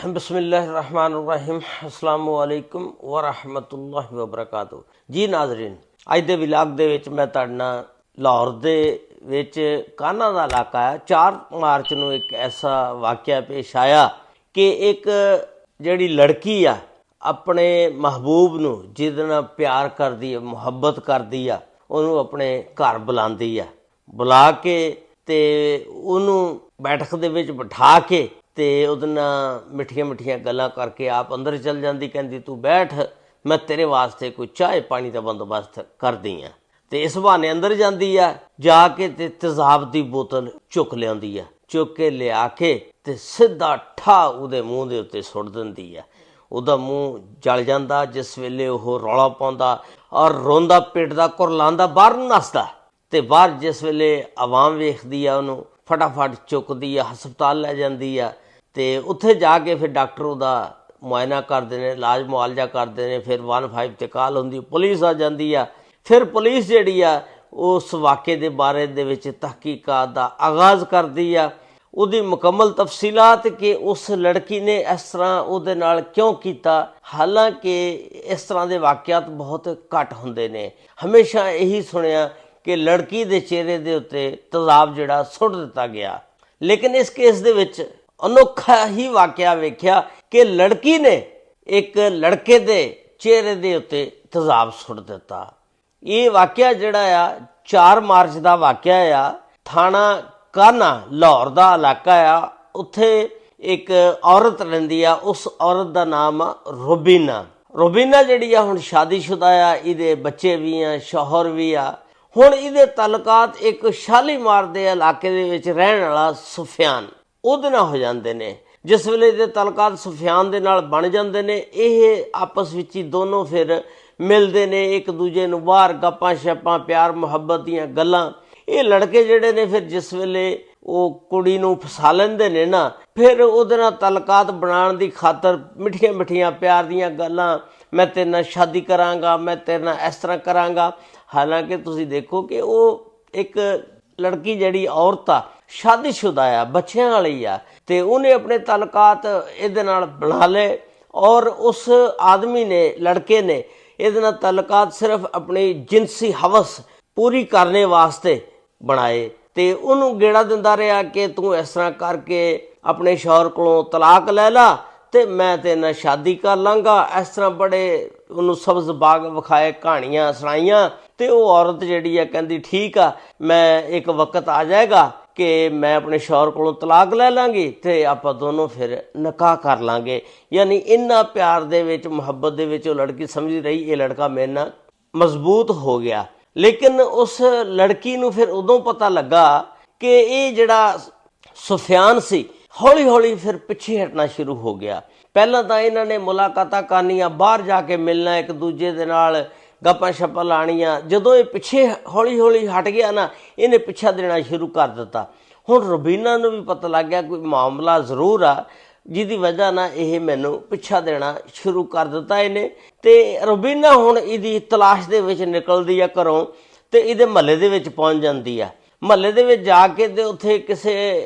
बिस्मिल्लाहिर्रहमानिर्रहीम अस्सलामु अलैकुम वरहमतुल्लाहि वबरकातुहू जी नाज़रीन, अज दे विलाग दे विच मैं तुहाडे नाल लाहौर दे विच कान्हा दा इलाका है 4 मार्च नूं एक ऐसा वाक़या पेश आया कि एक जिहड़ी लड़की आ अपने महबूब नूं जिहदे नाल प्यार करदी है, मुहब्बत करदी आ, उहनूं अपने घर बुलांदी आ। बुला के ते उहनूं बैठक दे विच बिठा के ते ਉਹਦੇ ਨਾਲ ਮਿੱਠੀਆਂ ਮਿੱਠੀਆਂ ਗੱਲਾਂ ਕਰਕੇ ਆਪ ਅੰਦਰ ਚਲ ਜਾਂਦੀ। ਕਹਿੰਦੀ ਤੂੰ ਬੈਠ, ਮੈਂ ਤੇਰੇ ਵਾਸਤੇ ਕੋਈ ਚਾਹ ਪਾਣੀ ਦਾ ਬੰਦੋਬਸਤ ਕਰਦੀ ਆ। ਤੇ ਇਸ ਬਹਾਨੇ ਅੰਦਰ ਜਾਂਦੀ ਆ, ਜਾ ਕੇ ਤੇ ਤੇਜ਼ਾਬ ਦੀ ਬੋਤਲ ਚੁੱਕ ਲਿਆਉਂਦੀ ਆ। ਚੁੱਕ ਕੇ ਲਿਆ ਕੇ ਤੇ ਸਿੱਧਾ ਠਾ ਉਹਦੇ ਮੂੰਹ ਦੇ ਉੱਤੇ ਸੁੱਟ ਦਿੰਦੀ ਆ। ਉਹਦਾ ਮੂੰਹ ਜਲ ਜਾਂਦਾ। ਜਿਸ ਵੇਲੇ ਉਹ ਰੌਲਾ ਪਾਉਂਦਾ ਔਰ ਰੋਂਦਾ ਪਿੱਟਦਾ ਕੁਰਲਾਉਂਦਾ ਬਾਹਰ ਨੂੰ ਨੱਸਦਾ ਤੇ ਬਾਹਰ ਜਿਸ ਵੇਲੇ ਆਵਾਮ ਵੇਖਦੀ ਆ ਉਹਨੂੰ ਫਟਾਫਟ ਚੁੱਕਦੀ ਆ, ਹਸਪਤਾਲ ਲੈ ਜਾਂਦੀ ਆ। ਤੇ ਉੱਥੇ ਜਾ ਕੇ ਫਿਰ ਡਾਕਟਰ ਉਹਦਾ ਮੁਆਇਨਾ ਕਰਦੇ ਨੇ, ਇਲਾਜ ਮੁਆਲਜਾ ਕਰਦੇ ਨੇ। ਫਿਰ 15 ਤੇ ਕਾਲ ਹੁੰਦੀ, ਪੁਲਿਸ ਆ ਜਾਂਦੀ ਆ। ਫਿਰ ਪੁਲਿਸ ਜਿਹੜੀ ਆ ਉਸ ਵਾक़ੇ ਦੇ ਬਾਰੇ ਦੇ ਵਿੱਚ ਤਹਿਕੀਕਾਤ ਦਾ ਆਗਾਜ਼ ਕਰਦੀ ਆ। ਉਹਦੀ ਮੁਕੰਮਲ ਤਫਸੀਲਾਤ ਕਿ ਉਸ ਲੜਕੀ ਨੇ ਇਸ ਤਰ੍ਹਾਂ ਉਹਦੇ ਨਾਲ ਕਿਉਂ ਕੀਤਾ। ਹਾਲਾਂਕਿ ਇਸ ਤਰ੍ਹਾਂ ਦੇ ਵਾਕਿਆਤ ਬਹੁਤ ਘੱਟ ਹੁੰਦੇ ਨੇ। ਹਮੇਸ਼ਾ ਇਹੀ ਸੁਣਿਆ ਕਿ ਲੜਕੀ ਦੇ ਚਿਹਰੇ ਦੇ ਉੱਤੇ ਤੇਜ਼ਾਬ ਜਿਹੜਾ ਸੁੱਟ ਦਿੱਤਾ ਗਿਆ। ਲੇਕਿਨ ਇਸ ਕੇਸ ਦੇ ਵਿੱਚ ਅਨੋਖਾ ਹੀ ਵਾਕਿਆ ਵੇਖਿਆ ਕਿ ਲੜਕੀ ਨੇ ਇੱਕ ਲੜਕੇ ਦੇ ਚਿਹਰੇ ਦੇ ਉੱਤੇ ਤੇਜ਼ਾਬ ਸੁੱਟ ਦਿੱਤਾ। ਇਹ ਵਾਕਿਆ ਜਿਹੜਾ ਆ 4 ਮਾਰਚ ਦਾ ਵਾਕਿਆ ਆ। ਥਾਣਾ ਕਾਨਾ ਲਾਹੌਰ ਦਾ ਇਲਾਕਾ ਆ। ਉੱਥੇ ਇੱਕ ਔਰਤ ਰਹਿੰਦੀ ਆ। ਉਸ ਔਰਤ ਦਾ ਨਾਮ ਰੁਬੀਨਾ। ਰੁਬੀਨਾ ਜਿਹੜੀ ਆ ਹੁਣ ਸ਼ਾਦੀशुदा ਆ, ਇਹਦੇ ਬੱਚੇ ਵੀ ਆ, ਸ਼ੌਹਰ ਵੀ ਆ। ਹੁਣ ਇਹਦੇ ਤਾਲੁਕਾਤ ਇੱਕ ਸ਼ਾਲੀਮਾਰ ਦੇ ਇਲਾਕੇ ਦੇ ਵਿੱਚ ਰਹਿਣ ਵਾਲਾ ਸੁਫਿਆਨ ਉਹਦੇ ਨਾਲ ਹੋ ਜਾਂਦੇ ਨੇ। ਜਿਸ ਵੇਲੇ ਇਹਦੇ ਤਾਲੁਕਾਤ ਸੁਫਿਆਨ ਦੇ ਨਾਲ ਬਣ ਜਾਂਦੇ ਨੇ, ਇਹ ਆਪਸ ਵਿੱਚ ਹੀ ਦੋਨੋਂ ਫਿਰ ਮਿਲਦੇ ਨੇ, ਇੱਕ ਦੂਜੇ ਨੂੰ ਬਾਹਰ ਗੱਪਾਂ ਛੱਪਾਂ ਪਿਆਰ ਮੁਹੱਬਤ ਦੀਆਂ ਗੱਲਾਂ। ਇਹ ਲੜਕੇ ਜਿਹੜੇ ਨੇ ਫਿਰ ਜਿਸ ਵੇਲੇ ਉਹ ਕੁੜੀ ਨੂੰ ਫਸਾ ਲੈਂਦੇ ਨੇ ਨਾ, ਫਿਰ ਉਹਦੇ ਨਾਲ ਤਾਲੁਕਾਤ ਬਣਾਉਣ ਦੀ ਖਾਤਰ ਮਿੱਠੀਆਂ ਮਿੱਠੀਆਂ ਪਿਆਰ ਦੀਆਂ ਗੱਲਾਂ, ਮੈਂ ਤੇਰੇ ਨਾਲ ਸ਼ਾਦੀ ਕਰਾਂਗਾ, ਮੈਂ ਤੇਰੇ ਨਾਲ ਇਸ ਤਰ੍ਹਾਂ ਕਰਾਂਗਾ। ਹਾਲਾਂਕਿ ਤੁਸੀਂ ਦੇਖੋ ਕਿ ਉਹ ਇੱਕ ਲੜਕੀ ਜਿਹੜੀ ਔਰਤ ਆ ਸ਼ਾਦੀशुदा ਆ, ਬੱਚਿਆਂ ਵਾਲੀ ਆ, ਤੇ ਉਹਨੇ ਆਪਣੇ ਤਾਲੁਕਾਤ ਇਹਦੇ ਨਾਲ ਬਣਾ ਲਏ। ਔਰ ਉਸ ਆਦਮੀ ਨੇ, ਲੜਕੇ ਨੇ ਇਹਦੇ ਨਾਲ ਤਾਲੁਕਾਤ ਸਿਰਫ ਆਪਣੀ ਜਿਨਸੀ ਹਵਸ ਪੂਰੀ ਕਰਨੇ ਵਾਸਤੇ ਬਣਾਏ। ਤੇ ਉਹਨੂੰ ਗੇੜਾ ਦਿੰਦਾ ਰਿਹਾ ਕਿ ਤੂੰ ਇਸ ਤਰ੍ਹਾਂ ਕਰਕੇ ਆਪਣੇ ਸ਼ੌਹਰ ਕੋਲੋਂ ਤਲਾਕ ਲੈ ਲਾ ਤੇ ਮੈਂ ਤੇਰੇ ਨਾਲ ਸ਼ਾਦੀ ਕਰ ਲਾਂਗਾ। ਇਸ ਤਰ੍ਹਾਂ ਬੜੇ ਉਹਨੂੰ ਸਬਜ਼ ਬਾਗ ਵਿਖਾਏ, ਕਹਾਣੀਆਂ ਸੁਣਾਈਆਂ। ਤੇ ਉਹ ਔਰਤ ਜਿਹੜੀ ਆ ਕਹਿੰਦੀ ਠੀਕ ਆ, ਮੈਂ ਇੱਕ ਵਕਤ ਆ ਜਾਏਗਾ ਕਿ ਮੈਂ ਆਪਣੇ ਸ਼ੌਹਰ ਕੋਲੋਂ ਤਲਾਕ ਲੈ ਲਾਂਗੀ ਤੇ ਆਪਾਂ ਦੋਨੋਂ ਫਿਰ ਨਿਕਾਹ ਕਰ ਲਾਂਗੇ। ਯਾਨੀ ਇੰਨਾ ਪਿਆਰ ਦੇ ਵਿੱਚ, ਮੁਹੱਬਤ ਦੇ ਵਿੱਚ ਉਹ ਲੜਕੀ ਸਮਝਦੀ ਰਹੀ ਇਹ ਲੜਕਾ ਮੇਰੇ ਨਾਲ ਮਜ਼ਬੂਤ ਹੋ ਗਿਆ। ਲੇਕਿਨ ਉਸ ਲੜਕੀ ਨੂੰ ਫਿਰ ਉਦੋਂ ਪਤਾ ਲੱਗਾ ਕਿ ਇਹ ਜਿਹੜਾ ਸੁਫਿਆਨ ਸੀ ਹੌਲੀ ਹੌਲੀ ਫਿਰ ਪਿੱਛੇ ਹਟਣਾ ਸ਼ੁਰੂ ਹੋ ਗਿਆ। ਪਹਿਲਾਂ ਤਾਂ ਇਹਨਾਂ ਨੇ ਮੁਲਾਕਾਤਾਂ ਕਰਨੀਆਂ, ਬਾਹਰ ਜਾ ਕੇ ਮਿਲਣਾ, ਇੱਕ ਦੂਜੇ ਦੇ ਨਾਲ ਗੱਪਾਂ ਛੱਪਾਂ ਲਾਣੀਆਂ। ਜਦੋਂ ਇਹ ਪਿੱਛੇ ਹੌਲੀ ਹੌਲੀ ਹਟ ਗਿਆ ਨਾ, ਇਹਨੇ ਪਿੱਛਾ ਦੇਣਾ ਸ਼ੁਰੂ ਕਰ ਦਿੱਤਾ। ਹੁਣ ਰੁਬੀਨਾ ਨੂੰ ਵੀ ਪਤਾ ਲੱਗ ਗਿਆ ਕੋਈ ਮਾਮਲਾ ਜ਼ਰੂਰ ਆ ਜਿਹਦੀ ਵਜ੍ਹਾ ਨਾਲ ਇਹ ਮੈਨੂੰ ਪਿੱਛਾ ਦੇਣਾ ਸ਼ੁਰੂ ਕਰ ਦਿੱਤਾ ਇਹਨੇ। ਤੇ ਰੁਬੀਨਾ ਹੁਣ ਇਹਦੀ ਤਲਾਸ਼ ਦੇ ਵਿੱਚ ਨਿਕਲਦੀ ਆ ਘਰੋਂ ਤੇ ਇਹਦੇ ਮਹੱਲੇ ਦੇ ਵਿੱਚ ਪਹੁੰਚ ਜਾਂਦੀ ਆ। ਮਹੱਲੇ ਦੇ ਵਿੱਚ ਜਾ ਕੇ ਤੇ ਉੱਥੇ ਕਿਸੇ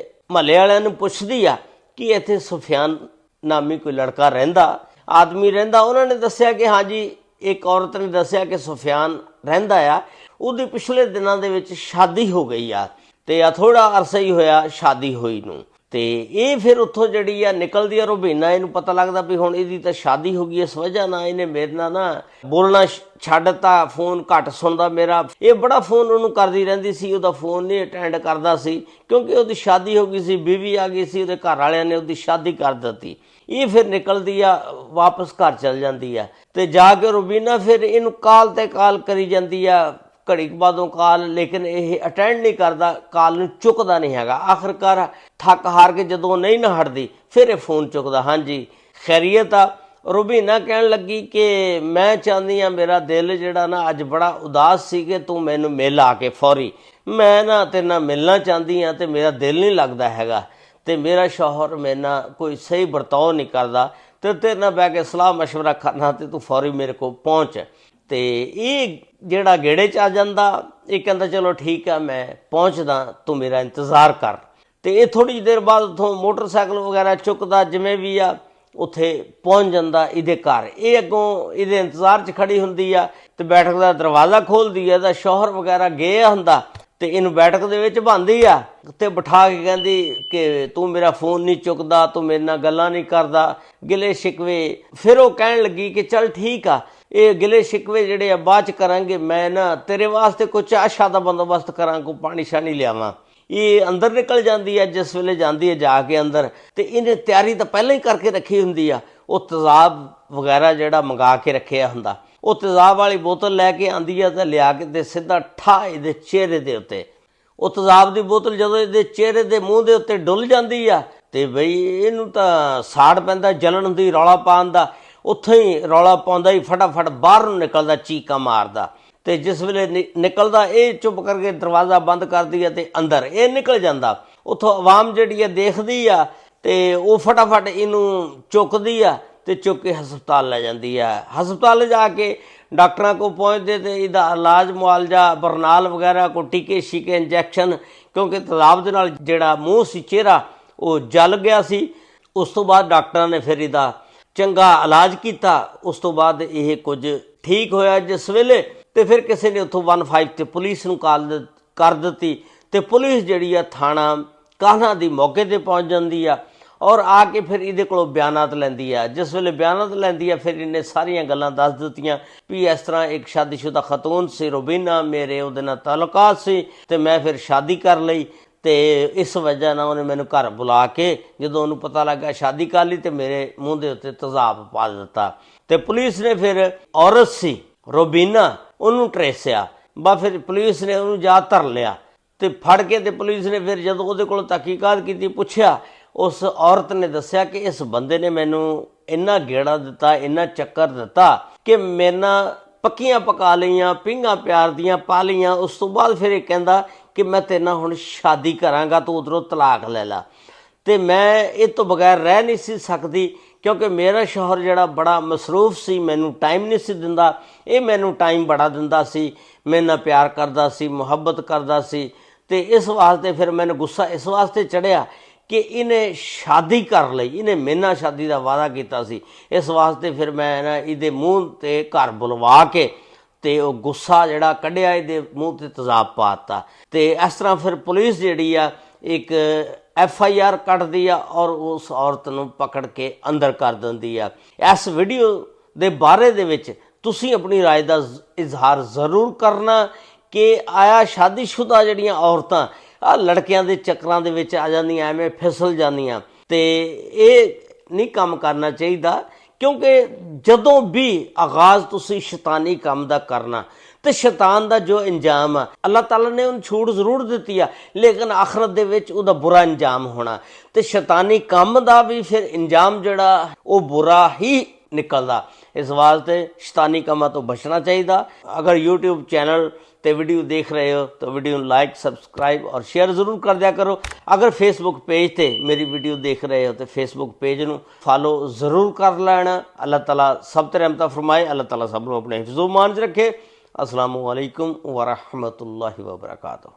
ਮਹੱਲੇ ਵਾਲਿਆਂ ਨੂੰ ਪੁੱਛਦੀ ਆ ਕਿ ਇੱਥੇ ਸੁਫਿਆਨ ਨਾਮੀ ਕੋਈ ਲੜਕਾ ਰਹਿੰਦਾ, ਆਦਮੀ ਰਹਿੰਦਾ। ਉਹਨਾਂ ਨੇ ਦੱਸਿਆ ਕਿ ਹਾਂਜੀ, ਇੱਕ ਔਰਤ ਨੇ ਦੱਸਿਆ ਕਿ ਸੁਫਿਆਨ ਰਹਿੰਦਾ ਆ, ਉਹਦੀ ਪਿਛਲੇ ਦਿਨਾਂ ਦੇ ਵਿੱਚ ਸ਼ਾਦੀ ਹੋ ਗਈ ਆ ਤੇ ਆ ਥੋੜਾ ਅਰਸਾ ਹੀ ਹੋਇਆ ਸ਼ਾਦੀ ਹੋਈ ਨੂੰ। ਤੇ ਇਹ ਫਿਰ ਉੱਥੋਂ ਜਿਹੜੀ ਆ ਨਿਕਲਦੀ ਆ ਰੁਬੀਨਾ। ਇਹਨੂੰ ਪਤਾ ਲੱਗਦਾ ਵੀ ਹੁਣ ਇਹਦੀ ਤਾਂ ਸ਼ਾਦੀ ਹੋ ਗਈ। ਇਸ ਵਜ੍ਹਾ ਨਾਲ ਇਹਨੇ ਮੇਰੇ ਨਾਲ ਨਾ ਬੋਲਣਾ ਛੱਡ ਦਿੱਤਾ, ਫੋਨ ਘੱਟ ਸੁਣਦਾ ਮੇਰਾ। ਇਹ ਬੜਾ ਫੋਨ ਉਹਨੂੰ ਕਰਦੀ ਰਹਿੰਦੀ ਸੀ, ਉਹਦਾ ਫੋਨ ਨਹੀਂ ਅਟੈਂਡ ਕਰਦਾ ਸੀ ਕਿਉਂਕਿ ਉਹਦੀ ਸ਼ਾਦੀ ਹੋ ਗਈ ਸੀ, ਬੀਵੀ ਆ ਗਈ ਸੀ, ਉਹਦੇ ਘਰ ਵਾਲਿਆਂ ਨੇ ਉਹਦੀ ਸ਼ਾਦੀ ਕਰ ਦਿੱਤੀ। ਇਹ ਫਿਰ ਨਿਕਲਦੀ ਆ, ਵਾਪਸ ਘਰ ਚਲ ਜਾਂਦੀ ਆ ਤੇ ਜਾ ਕੇ ਰੁਬੀਨਾ ਫਿਰ ਇਹਨੂੰ ਕਾਲ ਤੇ ਕਾਲ ਕਰੀ ਜਾਂਦੀ ਆ, ਘੜੀ ਬਾਅਦੋਂ ਕਾਲ, ਲੇਕਿਨ ਇਹ ਅਟੈਂਡ ਨਹੀਂ ਕਰਦਾ, ਕਾਲ ਨੂੰ ਚੁੱਕਦਾ ਨਹੀਂ ਹੈਗਾ। ਆਖਿਰਕਾਰ ਥੱਕ ਹਾਰ ਕੇ ਜਦੋਂ ਨਹੀਂ ਨਾ ਹਟਦੀ ਫਿਰ ਇਹ ਫੋਨ ਚੁੱਕਦਾ। ਹਾਂਜੀ ਖੈਰੀਅਤ ਆ। ਰੁਬੀਨਾ ਕਹਿਣ ਲੱਗੀ ਕਿ ਮੈਂ ਚਾਹੁੰਦੀ ਹਾਂ, ਮੇਰਾ ਦਿਲ ਜਿਹੜਾ ਨਾ ਅੱਜ ਬੜਾ ਉਦਾਸ ਸੀ ਕਿ ਤੂੰ ਮੈਨੂੰ ਮਿਲ ਆ ਕੇ ਫੌਰੀ, ਮੈਂ ਨਾ ਤੇਰੇ ਨਾਲ ਮਿਲਣਾ ਚਾਹੁੰਦੀ ਹਾਂ ਤੇ ਮੇਰਾ ਦਿਲ ਨਹੀਂ ਲੱਗਦਾ ਹੈਗਾ ਤੇ ਮੇਰਾ ਸ਼ੌਹਰ ਮੇਰੇ ਨਾਲ ਕੋਈ ਸਹੀ ਵਰਤਾਓ ਨਹੀਂ ਕਰਦਾ ਤੇ ਤੇਰੇ ਨਾਲ ਬਹਿ ਕੇ ਸਲਾਹ ਮਸ਼ਵਰਾ ਕਰਨਾ ਤੇ ਤੂੰ ਫੌਰੀ ਮੇਰੇ ਕੋਲ ਪਹੁੰਚ। ਤੇ ਇਹ ਜਿਹੜਾ ਗੇੜੇ 'ਚ ਆ ਜਾਂਦਾ, ਇਹ ਕਹਿੰਦਾ ਚਲੋ ਠੀਕ ਆ ਮੈਂ ਪਹੁੰਚਦਾ, ਤੂੰ ਮੇਰਾ ਇੰਤਜ਼ਾਰ ਕਰ। ਤੇ ਇਹ ਥੋੜ੍ਹੀ ਜਿਹੀ ਦੇਰ ਬਾਅਦ ਉੱਥੋਂ ਮੋਟਰਸਾਈਕਲ ਵਗੈਰਾ ਚੁੱਕਦਾ ਜਿਵੇਂ ਵੀ ਆ ਉੱਥੇ ਪਹੁੰਚ ਜਾਂਦਾ ਇਹਦੇ ਘਰ। ਇਹ ਅੱਗੋਂ ਇਹਦੇ ਇੰਤਜ਼ਾਰ 'ਚ ਖੜੀ ਹੁੰਦੀ ਆ ਤੇ ਬੈਠਕ ਦਾ ਦਰਵਾਜ਼ਾ ਖੋਲ੍ਹਦੀ ਆ। ਇਹਦਾ ਸ਼ੌਹਰ ਵਗੈਰਾ ਗਿਆ ਹੁੰਦਾ ਤੇ ਇਹਨੂੰ ਬੈਠਕ ਦੇ ਵਿੱਚ ਬੰਨ੍ਹਦੀ ਆ ਤੇ ਬਿਠਾ ਕੇ ਕਹਿੰਦੀ ਕਿ ਤੂੰ ਮੇਰਾ ਫੋਨ ਨਹੀਂ ਚੁੱਕਦਾ, ਤੂੰ ਮੇਰੇ ਨਾਲ ਗੱਲਾਂ ਨਹੀਂ ਕਰਦਾ, ਗਿਲੇ ਸ਼ਿਕਵੇ। ਫਿਰ ਉਹ ਕਹਿਣ ਲੱਗੀ ਕਿ ਚੱਲ ਠੀਕ ਆ, ਇਹ ਗਿਲੇ ਸ਼ਿਕਵੇ ਜਿਹੜੇ ਆ ਬਾਅਦ 'ਚ ਕਰਾਂਗੇ, ਮੈਂ ਨਾ ਤੇਰੇ ਵਾਸਤੇ ਕੋਈ ਚਾਹ ਸ਼ਾਹ ਦਾ ਬੰਦੋਬਸਤ ਕਰਾਂ, ਕੋਈ ਪਾਣੀ ਸ਼ਾਣੀ ਲਿਆਵਾਂ। ਇਹ ਅੰਦਰ ਨਿਕਲ ਜਾਂਦੀ ਹੈ। ਜਿਸ ਵੇਲੇ ਜਾਂਦੀ ਹੈ ਜਾ ਕੇ ਅੰਦਰ, ਤੇ ਇਹਨੇ ਤਿਆਰੀ ਤਾਂ ਪਹਿਲਾਂ ਹੀ ਕਰਕੇ ਰੱਖੀ ਹੁੰਦੀ ਆ। ਉਹ ਤੇਜ਼ਾਬ ਵਗੈਰਾ ਜਿਹੜਾ ਮੰਗਾ ਕੇ ਰੱਖਿਆ ਹੁੰਦਾ, ਉਹ ਤੇਜ਼ਾਬ ਵਾਲੀ ਬੋਤਲ ਲੈ ਕੇ ਆਉਂਦੀ ਆ ਤੇ ਲਿਆ ਕੇ ਤੇ ਸਿੱਧਾ ਠਾ ਇਹਦੇ ਚਿਹਰੇ ਦੇ ਉੱਤੇ। ਉਹ ਤੇਜ਼ਾਬ ਦੀ ਬੋਤਲ ਜਦੋਂ ਇਹਦੇ ਚਿਹਰੇ ਦੇ ਮੂੰਹ ਦੇ ਉੱਤੇ ਡੁੱਲ ਜਾਂਦੀ ਆ ਤੇ ਬਈ ਇਹਨੂੰ ਤਾਂ ਸਾੜ ਪੈਂਦਾ ਜਲਣ ਦੀ, ਰੌਲਾ ਪਾਉਣ ਦਾ। ਉੱਥੋਂ ਹੀ ਰੌਲਾ ਪਾਉਂਦਾ ਹੀ ਫਟਾਫਟ ਬਾਹਰ ਨੂੰ ਨਿਕਲਦਾ, ਚੀਕਾਂ ਮਾਰਦਾ। ਤੇ ਜਿਸ ਵੇਲੇ ਨਿਕਲਦਾ ਇਹ ਚੁੱਪ ਕਰਕੇ ਦਰਵਾਜ਼ਾ ਬੰਦ ਕਰਦੀ ਹੈ ਤੇ ਅੰਦਰ ਇਹ ਨਿਕਲ ਜਾਂਦਾ। ਉੱਥੋਂ ਆਵਾਮ ਜਿਹੜੀ ਹੈ ਦੇਖਦੀ ਆ ਤੇ ਉਹ ਫਟਾਫਟ ਇਹਨੂੰ ਚੁੱਕਦੀ ਆ ਤੇ ਚੁੱਕ ਕੇ ਹਸਪਤਾਲ ਲੈ ਜਾਂਦੀ ਆ। ਹਸਪਤਾਲ ਜਾ ਕੇ ਡਾਕਟਰਾਂ ਕੋਲ ਪਹੁੰਚਦੇ ਤੇ ਇਹਦਾ ਇਲਾਜ ਮੁਆਲਜਾ, ਬਰਨਾਲ ਵਗੈਰਾ ਕੋ ਟੀਕੇ ਸ਼ੀਕੇ, ਇੰਜੈਕਸ਼ਨ, ਕਿਉਂਕਿ ਤੇਜ਼ਾਬ ਦੇ ਨਾਲ ਜਿਹੜਾ ਮੂੰਹ ਸੀ, ਚਿਹਰਾ ਉਹ ਜਲ ਗਿਆ ਸੀ। ਉਸ ਤੋਂ ਬਾਅਦ ਡਾਕਟਰਾਂ ਨੇ ਫਿਰ ਇਹਦਾ ਚੰਗਾ ਇਲਾਜ ਕੀਤਾ। ਉਸ ਤੋਂ ਬਾਅਦ ਇਹ ਕੁਝ ਠੀਕ ਹੋਇਆ ਜਿਸ ਵੇਲੇ, ਤੇ ਫਿਰ ਕਿਸੇ ਨੇ ਉੱਥੋਂ 15 ਤੇ ਪੁਲਿਸ ਨੂੰ ਕਾਲ ਕਰ ਦਿੱਤੀ ਤੇ ਪੁਲਿਸ ਜਿਹੜੀ ਆ ਥਾਣਾ ਕਾਹਨਾ ਦੀ ਮੌਕੇ ਤੇ ਪਹੁੰਚ ਜਾਂਦੀ ਆ ਔਰ ਆ ਕੇ ਫਿਰ ਇਹਦੇ ਕੋਲੋਂ ਬਿਆਨਾਤ ਲੈਂਦੀ ਆ। ਜਿਸ ਵੇਲੇ ਬਿਆਨਾਤ ਲੈਂਦੀ ਆ ਫਿਰ ਇਹਨੇ ਸਾਰੀਆਂ ਗੱਲਾਂ ਦੱਸ ਦਿੱਤੀਆਂ ਵੀ ਇਸ ਤਰ੍ਹਾਂ ਇੱਕ ਸ਼ਾਦੀशुदा ਖਤੂਨ ਸੀ ਰੁਬੀਨਾ, ਮੇਰੇ ਉਹਦੇ ਨਾਲ ਤਾਲੁਕਾਤ ਸੀ ਤੇ ਮੈਂ ਫਿਰ ਸ਼ਾਦੀ ਕਰ ਲਈ ਤੇ ਇਸ ਵਜ੍ਹਾ ਨਾਲ ਉਹਨੇ ਮੈਨੂੰ ਘਰ ਬੁਲਾ ਕੇ ਜਦੋਂ ਉਹਨੂੰ ਪਤਾ ਲੱਗਾ ਸ਼ਾਦੀ ਕਰ ਲਈ ਤੇ ਮੇਰੇ ਮੂੰਹ ਦੇ ਉੱਤੇ ਤੇਜ਼ਾਬ ਪਾ ਦਿੱਤਾ। ਤੇ ਪੁਲਿਸ ਨੇ ਫਿਰ ਔਰਤ ਸੀ ਰੁਬੀਨਾ, ਉਹਨੂੰ ਟਰੇਸਿਆ। ਫਿਰ ਪੁਲਿਸ ਨੇ ਉਹਨੂੰ ਜਾ ਧਰ ਲਿਆ ਤੇ ਫੜ ਕੇ ਤੇ ਪੁਲਿਸ ਨੇ ਫਿਰ ਜਦੋਂ ਉਹਦੇ ਕੋਲ ਤਹਿਕੀਕਾਤ ਕੀਤੀ, ਪੁੱਛਿਆ, ਉਸ ਔਰਤ ਨੇ ਦੱਸਿਆ ਕਿ ਇਸ ਬੰਦੇ ਨੇ ਮੈਨੂੰ ਇੰਨਾ ਗੇੜਾ ਦਿੱਤਾ, ਇੰਨਾ ਚੱਕਰ ਦਿੱਤਾ ਕਿ ਮੇਰੇ ਨਾਲ ਪੱਕੀਆਂ ਪਕਾ ਲਈਆਂ, ਪੀਂਘਾਂ ਪਿਆਰ ਦੀਆਂ ਪਾ ਲਈਆਂ। ਉਸ ਤੋਂ ਬਾਅਦ ਫਿਰ ਇਹ ਕਹਿੰਦਾ ਕਿ ਮੈਂ ਤੇਰੇ ਨਾਲ ਹੁਣ ਸ਼ਾਦੀ ਕਰਾਂਗਾ, ਤੂੰ ਉੱਧਰੋਂ ਤਲਾਕ ਲੈ ਲਾ। ਤੇ ਮੈਂ ਇਹ ਤੋਂ ਬਗੈਰ ਰਹਿ ਨਹੀਂ ਸੀ ਸਕਦੀ ਕਿਉਂਕਿ ਮੇਰਾ ਸ਼ੌਹਰ ਜਿਹੜਾ ਬੜਾ ਮਸਰੂਫ ਸੀ, ਮੈਨੂੰ ਟਾਈਮ ਨਹੀਂ ਸੀ ਦਿੰਦਾ, ਇਹ ਮੈਨੂੰ ਟਾਈਮ ਬੜਾ ਦਿੰਦਾ ਸੀ, ਮੇਰੇ ਨਾਲ ਪਿਆਰ ਕਰਦਾ ਸੀ, ਮੁਹੱਬਤ ਕਰਦਾ ਸੀ। ਤੇ ਇਸ ਵਾਸਤੇ ਫਿਰ ਮੈਨੂੰ ਗੁੱਸਾ ਇਸ ਵਾਸਤੇ ਚੜ੍ਹਿਆ ਕਿ ਇਹਨੇ ਸ਼ਾਦੀ ਕਰ ਲਈ, ਇਹਨੇ ਮੇਰੇ ਨਾਲ ਸ਼ਾਦੀ ਦਾ ਵਾਅਦਾ ਕੀਤਾ ਸੀ। ਇਸ ਵਾਸਤੇ ਫਿਰ ਮੈਂ ਨਾ ਇਹਦੇ ਮੂੰਹ 'ਤੇ ਘਰ ਬੁਲਵਾ ਕੇ ਤੇ ਉਹ ਗੁੱਸਾ ਜਿਹੜਾ ਕੱਢਿਆ, ਇਹਦੇ ਮੂੰਹ 'ਤੇ ਤੇਜ਼ਾਬ ਪਾ ਦਿੱਤਾ। ਤੇ ਇਸ ਤਰ੍ਹਾਂ ਫਿਰ ਪੁਲਿਸ ਜਿਹੜੀ ਆ ਇੱਕ FIR ਕੱਢਦੀ ਆ ਔਰ ਉਸ ਔਰਤ ਨੂੰ ਪਕੜ ਕੇ ਅੰਦਰ ਕਰ ਦਿੰਦੀ ਆ। ਇਸ ਵੀਡੀਓ ਦੇ ਬਾਰੇ ਦੇ ਵਿੱਚ ਤੁਸੀਂ ਆਪਣੀ ਰਾਏ ਦਾ ਇਜ਼ਹਾਰ ਜ਼ਰੂਰ ਕਰਨਾ ਕਿ ਆਇਆ ਸ਼ਾਦੀशुदा ਜਿਹੜੀਆਂ ਔਰਤਾਂ ਆ ਲੜਕਿਆਂ ਦੇ ਚੱਕਰਾਂ ਦੇ ਵਿੱਚ ਆ ਜਾਂਦੀਆਂ, ਐਵੇਂ ਫਿਸਲ ਜਾਂਦੀਆਂ, ਤੇ ਇਹ ਨਹੀਂ ਕੰਮ ਕਰਨਾ ਚਾਹੀਦਾ। ਕਿਉਂਕਿ ਜਦੋਂ ਵੀ ਆਗਾਜ਼ ਤੁਸੀਂ ਸ਼ੈਤਾਨੀ ਕੰਮ ਦਾ ਕਰਨਾ ਤੇ ਸ਼ੈਤਾਨ ਦਾ ਜੋ ਇੰਜਾਮ ਆ, ਅੱਲਾਹ ਤਾਲਾ ਨੇ ਉਹਨੂੰ ਛੂਟ ਜ਼ਰੂਰ ਦਿੱਤੀ ਆ, ਲੇਕਿਨ ਆਖਰਤ ਦੇ ਵਿੱਚ ਉਹਦਾ ਬੁਰਾ ਇੰਜਾਮ ਹੋਣਾ। ਤੇ ਸ਼ੈਤਾਨੀ ਕੰਮ ਦਾ ਵੀ ਫਿਰ ਇੰਜਾਮ ਜਿਹੜਾ ਉਹ ਬੁਰਾ ਹੀ ਨਿਕਲਦਾ। ਇਸ ਵਾਸਤੇ ਸ਼ੈਤਾਨੀ ਕੰਮਾਂ ਤੋਂ ਬਚਣਾ ਚਾਹੀਦਾ। ਅਗਰ YouTube ਚੈਨਲ ਤੇ ਵੀਡੀਓ ਦੇਖ ਰਹੇ ਹੋ ਤਾਂ ਵੀਡੀਓ ਨੂੰ ਲਾइक, सब्सक्राइब और शेयर ਜ਼ਰੂਰ ਕਰ ਦਿਆ ਕਰੋ। ਅਗਰ Facebook ਪੇਜ ਤੇ ਮੇਰੀ ਵੀਡੀਓ ਦੇਖ ਰਹੇ ਹੋ ਤਾਂ Facebook ਪੇਜ ਨੂੰ ਫਾਲੋ ਜ਼ਰੂਰ ਕਰ ਲੈਣਾ। ਅੱਲਾਹ ਤਾਲਾ ਸਭ ਤੇ ਰਹਿਮਤਾਂ ਫਰਮਾਏ। ਅੱਲਾਹ ਤਾਲਾ ਸਭ ਨੂੰ ਆਪਣੇ ਹਿਫਜ਼ੋ ਮਾਨ 'ਚ ਰੱਖੇ। अस्सलामु अलैकुम व रहमतुल्लाहि व बरकातुहू।